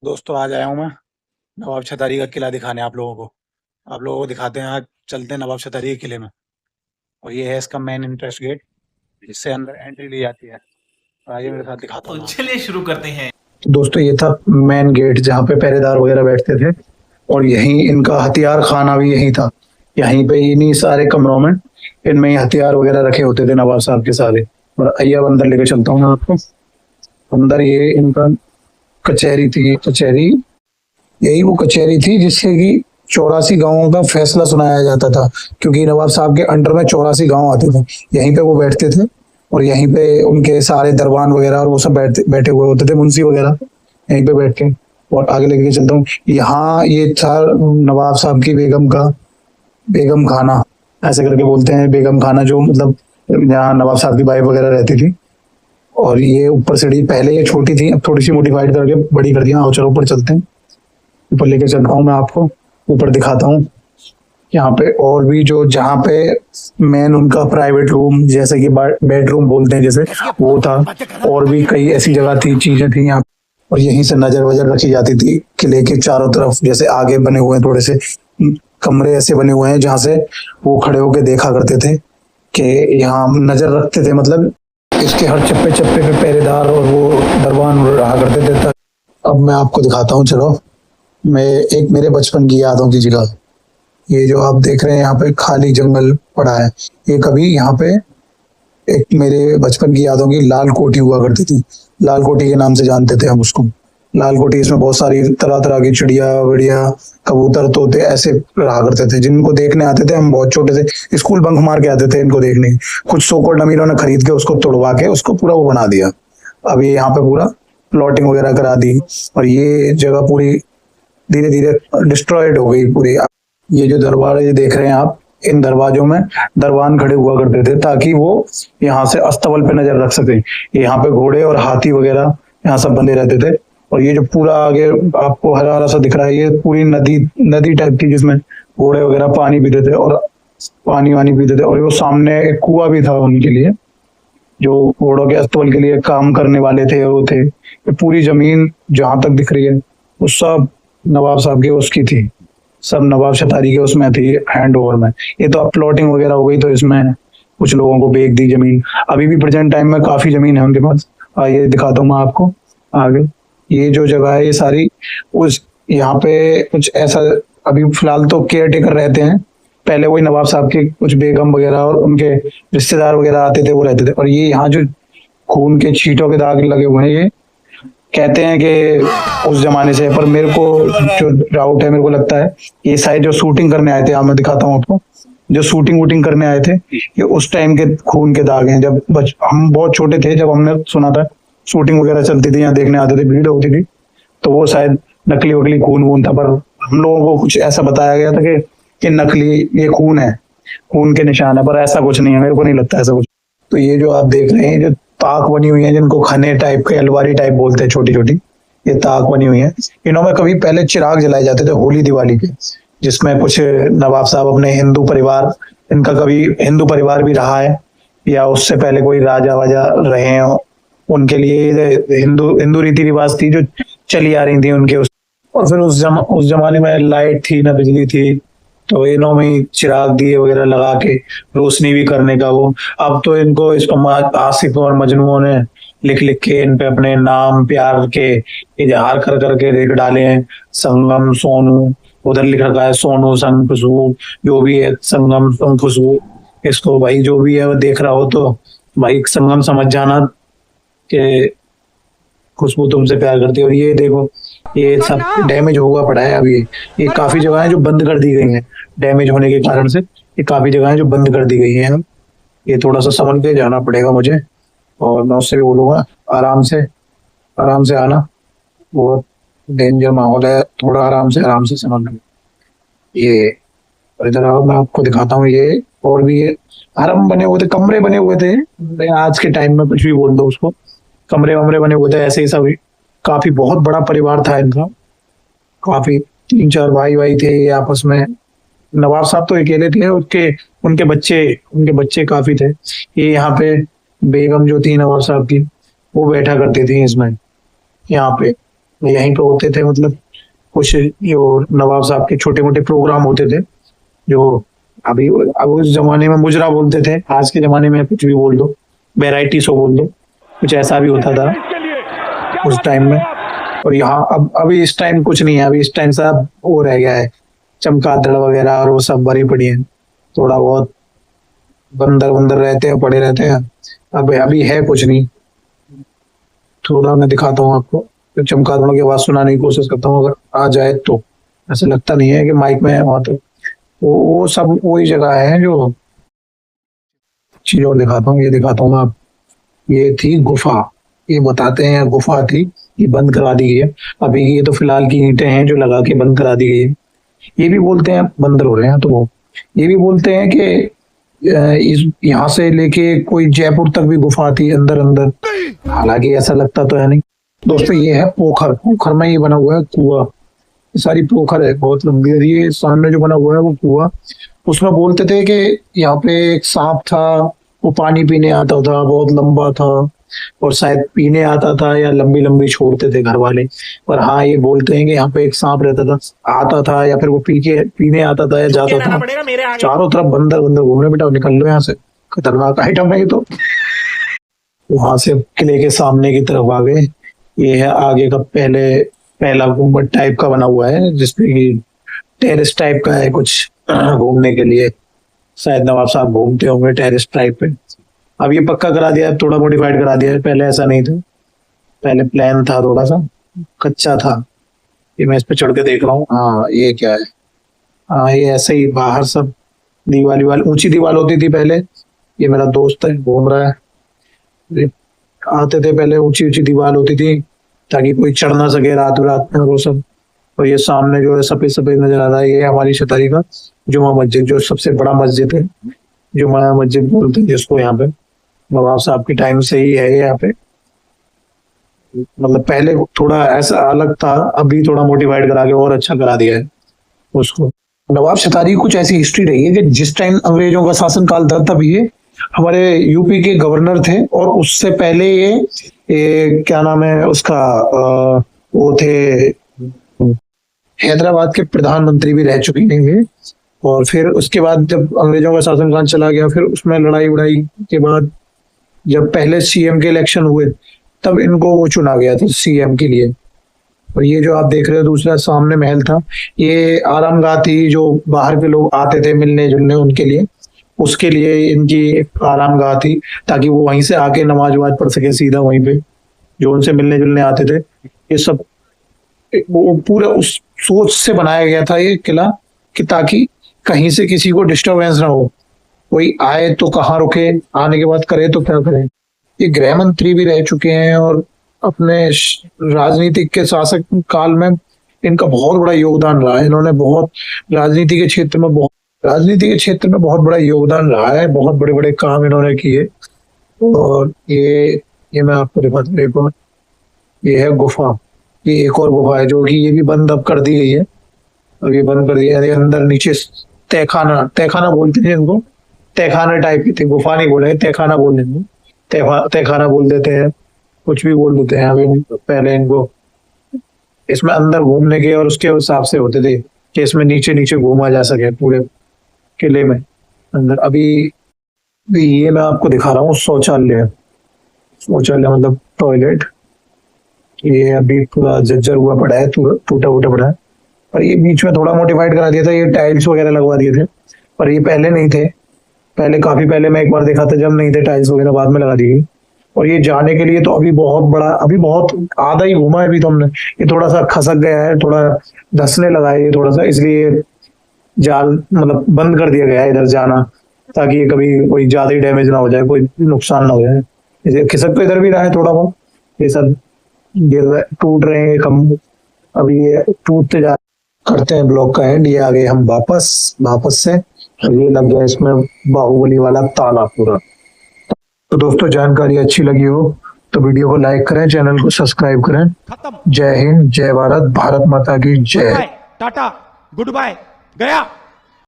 दोस्तों आज आया हूँ मैं नवाब छतारी का किला दिखाने आप लोगों को। आप लोगों को दिखाते हैं, आज चलते हैं नवाब छतारी के किले में। और ये है इसका मेन इंट्रेस्ट गेट, जिससे अंदर एंट्री ली जाती है। और आइए मेरे साथ दिखाता हूँ तो मैं आपको। चलिए शुरू करते हैं। तो दोस्तों ये था मेन गेट जहाँ पे पहरेदार वगैरह बैठते थे। और यहीं इनका हथियार खाना भी यहीं था। यहीं पे इन्हीं सारे कमरों में इनमें ही हथियार वगैरह रखे होते थे नवाब साहब के सारे। और आइए अब अंदर लेके चलता हूँ मैं आपको। अंदर ये इनका कचहरी थी, कचहरी यही वो कचहरी थी जिससे कि 84 गांवों का फैसला सुनाया जाता था। क्योंकि नवाब साहब के अंडर में 84 गांव आते थे, यहीं पे वो बैठते थे। और यहीं पे उनके सारे दरबान वगैरह और वो सब बैठे बैठे हुए होते थे, मुंशी वगैरह यहीं पे बैठ के। और आगे लेके चलता हूँ, यहाँ ये था नवाब साहब की बेगम का बेगम खाना, ऐसे करके बोलते हैं बेगम खाना, जो मतलब यहाँ नवाब साहब की वाइफ वगैरह रहती थी। और ये ऊपर सीढ़ी, पहले ये छोटी थी, अब थोड़ी सी मॉडिफाइड करके बड़ी कर दिया। आओ चलो ऊपर चलते हैं। ऊपर लेके चलता हूँ मैं आपको, ऊपर दिखाता हूँ। यहाँ पे और भी जो, जहाँ पे मेन उनका प्राइवेट रूम, जैसे कि बेडरूम बोलते हैं जैसे, वो था। और भी कई ऐसी जगह थी, चीजें थी यहाँ। और यहीं से नजर वजर रखी जाती थी किले के चारों तरफ। जैसे आगे बने हुए हैं थोड़े से कमरे ऐसे बने हुए हैं जहाँ से वो खड़े होके देखा करते थे कि यहाँ नजर रखते थे। मतलब इसके हर चप्पे चप्पे पे पहरेदार और वो दरबान रहा करते थे। अब मैं आपको दिखाता हूँ, चलो। मैं एक मेरे बचपन की यादों की जगह, ये जो आप देख रहे हैं यहाँ पे खाली जंगल पड़ा है, ये कभी यहाँ पे एक मेरे बचपन की यादों की लाल कोठी हुआ करती थी। लाल कोठी के नाम से जानते थे हम उसको। लाल कोठी, इसमें बहुत सारी तरह तरह की चिड़िया बढ़िया, कबूतर, तोते ऐसे रहा करते थे, जिनको देखने आते थे। हम बहुत छोटे थे, स्कूल बंक मार के आते थे इनको देखने। कुछ सोकोल्ड अमीरों ने खरीद के उसको तोड़वा के उसको पूरा वो बना दिया। अब ये यहाँ पे पूरा प्लॉटिंग वगैरह करा दी। और ये जगह पूरी धीरे धीरे डिस्ट्रॉयड हो गई पूरी। ये जो दरबार ये देख रहे हैं आप, इन दरवाजों में दरबान खड़े हुआ करते थे ताकि वो यहाँ से अस्तबल पे नजर रख सके। यहाँ पे घोड़े और हाथी वगैरह यहाँ सब बंधे रहते थे। और ये जो पूरा आगे आपको हरा हरा सा दिख रहा है, ये पूरी नदी नदी टाइप की, जिसमें घोड़े वगैरह पानी पीते थे और पानी वानी पीते थे। और वो सामने एक कुआं भी था उनके लिए, जो घोड़ों के अस्तबल के लिए काम करने वाले थे वो थे। ये पूरी जमीन जहां तक दिख रही है वो सब नवाब साहब की उसकी थी, सब नवाब शतारी के उसमें थी, हैंड ओवर में। ये तो अब प्लॉटिंग वगैरह हो गई, तो इसमें कुछ लोगों को बेच दी जमीन। अभी भी प्रेजेंट टाइम में काफी जमीन है उनके पास। ये दिखाता हूँ मैं आपको आगे। ये जो जगह है ये सारी उस, यहाँ पे कुछ ऐसा अभी फिलहाल तो केयर टेकर रहते हैं। पहले वही नवाब साहब के कुछ बेगम वगैरह और उनके रिश्तेदार वगैरह आते थे, वो रहते थे। और ये यहाँ जो खून के छींटों के दाग लगे हुए हैं, ये कहते हैं कि उस जमाने से। पर मेरे को जो डाउट है, मेरे को लगता है ये शायद जो शूटिंग करने आए थे, मैं दिखाता हूँ आपको, जो शूटिंग वूटिंग करने आए थे, ये उस टाइम के खून के दाग हैं। जब हम बहुत छोटे थे, जब हमने सुना था शूटिंग वगैरह चलती थी, यहाँ देखने आते थे, भीड़ होती थी, तो वो शायद नकली वकली खून वून था। पर हम लोगों को कुछ ऐसा बताया गया था कि नकली ये खून है, खून के निशान है। पर ऐसा कुछ नहीं है, मेरे को नहीं लगता ऐसा कुछ। तो ये जो आप देख रहे हैं, जो ताक बनी हुई है, जिनको खने टाइप के, अलवारी टाइप बोलते हैं, छोटी छोटी, ये ताक बनी हुई है। इनों में कभी पहले चिराग जलाए जाते थे होली दिवाली के, जिसमें कुछ नवाब साहब अपने हिंदू परिवार, इनका कभी हिंदू परिवार भी रहा है या उससे पहले कोई राजा वाजा रहे हो, उनके लिए हिंदू हिंदू रीति रिवाज थी जो चली आ रही थी उनके और फिर उस जमाने में लाइट थी ना बिजली थी, तो इन्हों में ही चिराग दिए वगैरह लगा के रोशनी भी करने का वो। अब तो इनको इसको आसिफ और मजनू ने लिख लिख के इन पे अपने नाम प्यार के इजहार कर करके लिख डाले हैं। संगम सोनू, उधर लिख रखा है सोनू संग खुशबू, जो भी है संगम संग खुशबू। इसको भाई जो भी है वो देख रहा हो तो भाई संगम समझ जाना कि खुशबू तुमसे प्यार करती है। और ये देखो, ये सब डैमेज हुआ पड़ा है अभी। ये काफी जगह है जो बंद कर दी गई हैं डैमेज होने के कारण से। ये काफी जगह है जो बंद कर दी गई हैं। ये थोड़ा सा समझ के जाना पड़ेगा मुझे, और मैं उससे भी बोलूंगा आराम से आना। बहुत डेंजर माहौल है, थोड़ा आराम से समझना। ये और इधर आओ, मैं आपको दिखाता हूँ। ये और भी ये हरम बने हुए थे, कमरे बने हुए थे। आज के टाइम में कुछ भी बोल दो उसको, कमरे वमरे बने हुए थे ऐसे ही सब। काफी बहुत बड़ा परिवार था इनका, काफी 3-4 भाई भाई थे ये आपस में। नवाब साहब तो अकेले थे, उनके बच्चे काफी थे। ये यहाँ पे बेगम जो थी नवाब साहब की, वो बैठा करती थी इसमें, यहाँ पे। यहीं पे होते थे, मतलब कुछ जो नवाब साहब के छोटे मोटे प्रोग्राम होते थे, जो अभी अब उस जमाने में मुजरा बोलते थे, आज के जमाने में कुछ भी बोल दो, वैरायटी शो बोल दो, कुछ ऐसा भी होता था उस टाइम में। और यहाँ अब अभी इस टाइम कुछ नहीं है, अभी इस टाइम सब वो रह गया है, चमगादड़ वगैरह और वो सब भरी पड़ी है, थोड़ा बहुत बंदर बंदर रहते हैं, पड़े रहते हैं। अब अभी है कुछ नहीं। थोड़ा मैं दिखाता हूँ आपको, तो चमगादड़ों की आवाज सुनाने की कोशिश करता हूँ, अगर आ जाए तो। ऐसा लगता नहीं है कि माइक में है वहां, तो वो सब वही जगह है जो चीज। और दिखाता हूँ, ये दिखाता हूँ मैं आप। ये थी गुफा, ये बताते हैं गुफा थी, ये बंद करा दी गई है अभी। ये तो फिलहाल की ईंटें हैं जो लगा के बंद करा दी गई है। ये भी बोलते हैं, बंदर हो रहे हैं तो वो ये भी बोलते हैं कि इस यहाँ से लेके कोई जयपुर तक भी गुफा थी अंदर अंदर, हालांकि ऐसा लगता तो है नहीं। दोस्तों ये है पोखर, पोखर में ये बना हुआ है कुआं। ये सारी पोखर है बहुत लंबी, और ये सामने जो बना हुआ है वो कुआं। उसमें बोलते थे कि यहाँ पे एक सांप था, वो पानी पीने आता था, बहुत लंबा था, और शायद पीने आता था या लंबी लंबी छोड़ते थे घर वाले। पर हाँ, ये बोलते हैं कि यहाँ पे एक सांप रहता था, आता था, या फिर वो पी के पीने आता था या जाता था। चारों तरफ बंदर बंदर घूम रहे, बेटा निकल लो यहाँ से, खतरनाक आइटम है ये तो। वहां से किले के सामने की तरफ आ गए। ये है आगे का पहला गुम्बद टाइप का बना हुआ है, जिसमें कि टेरेस टाइप का है कुछ घूमने के लिए। शायद नवाब साहब घूमते होंगे टेरेस टाइप पे। अब ये पक्का करा दिया है, थोड़ा मॉडिफाइड करा दिया है, पहले ऐसा नहीं था। पहले प्लान था, थोड़ा सा कच्चा था। ये मैं इस पे चढ़ के देख रहा हूँ। हाँ ये क्या है, हाँ ये ऐसे ही बाहर सब दीवार ऊंची दीवार होती थी पहले। ये मेरा दोस्त है, घूम रहा है। ये आते थे पहले, ऊंची ऊंची दीवार होती थी ताकि कोई चढ़ ना सके रात रात में, वो सब। और ये सामने जो है सफेद सफेद नजर आ रहा है, ये हमारी शतारी का जुमा मस्जिद, जो सबसे बड़ा मस्जिद है, जुमा मस्जिद बोलते हैं जिसको। यहाँ पे नवाब साहब के टाइम से ही है यहाँ पे। मतलब पहले थोड़ा ऐसा अलग था, अभी थोड़ा मोडिफाइड करा के और अच्छा करा दिया है उसको। नवाब शतारी की कुछ ऐसी हिस्ट्री रही है कि जिस टाइम अंग्रेजों का शासन काल था, तब ये हमारे यूपी के गवर्नर थे। और उससे पहले ये क्या नाम है उसका, वो थे हैदराबाद के प्रधानमंत्री भी रह चुके हैं ये। और फिर उसके बाद जब अंग्रेजों का शासनकाल चला गया, फिर उसमें लड़ाई उड़ाई के बाद जब पहले सीएम के इलेक्शन हुए, तब इनको वो चुना गया था सीएम के लिए। और ये जो आप देख रहे हो दूसरा सामने महल था, ये आरामगाह थी, जो बाहर के लोग आते थे मिलने जुलने उनके लिए, उसके लिए इनकी एक आरामगाह थी, ताकि वो वहीं से आके नमाज वमाज पढ़ सके सीधा वहीं पे, जो उनसे मिलने जुलने आते थे। ये सब वो पूरा उस सोच से बनाया गया था ये किला, कि ताकि कहीं से किसी को डिस्टरबेंस ना हो, कोई आए तो कहाँ रुके, आने के बाद करे तो क्या करे। ये गृह मंत्री भी रह चुके हैं, और अपने राजनीतिक के शासक काल में इनका बहुत बड़ा योगदान रहा है। इन्होंने बहुत राजनीति के क्षेत्र में बहुत बड़ा योगदान रहा है, बहुत बड़े बड़े काम इन्होंने किए। और ये मैं आपको दिखाता हूँ, एक और ये है गुफा। ये एक और गुफा है जो कि ये भी बंद अब कर दी गई है। अब ये बंद कर दिया है, अंदर नीचे तहखाना बोलते थे इनको, तहखाना टाइप की थी, गुफा नहीं बोलेंगे, तहखाना बोल देंगे, तहखाना बोल देते हैं, कुछ भी बोल देते हैं। अभी पहले इनको इसमें अंदर घूमने के और उसके हिसाब से होते थे कि इसमें नीचे नीचे घूमा जा सके पूरे किले में अंदर। अभी ये मैं आपको दिखा रहा हूँ शौचालय मतलब टॉयलेट। ये अभी पूरा जर्जर हुआ पड़ा है, टूटा फूटा पड़ा है, पर ये बीच में थोड़ा मॉडिफाइड करा दिया था, ये टाइल्स वगैरह लगवा दिए थे, पर ये पहले नहीं थे। पहले काफी पहले मैं एक बार देखा था, जब नहीं थे टाइल्स वगैरह, बाद में लगा दी गई। और ये जाने के लिए तो अभी बहुत आधा ही घूमा है अभी तो हमने। ये थोड़ा सा खसक गया है, थोड़ा धंसने लगा है ये थोड़ा सा, इसलिए जाल मतलब बंद कर दिया गया है इधर जाना, ताकि ये कभी कोई ज्यादा ही डैमेज ना हो जाए, कोई नुकसान ना हो जाए। इसे खिसक तो इधर भी रहा है थोड़ा बहुत, ये सब टूट रहे हैं कम, अभी ये टूटते जा। करते हैं ब्लॉग का एंड। ये आ गए हम वापस से, ये लग गया इसमें बाहुबली वाला ताला पूरा। तो दोस्तों जानकारी अच्छी लगी हो तो वीडियो को लाइक करें, चैनल को सब्सक्राइब करें। जय हिंद, जय भारत, भारत माता की जय। टाटा, गुड बाय, गया।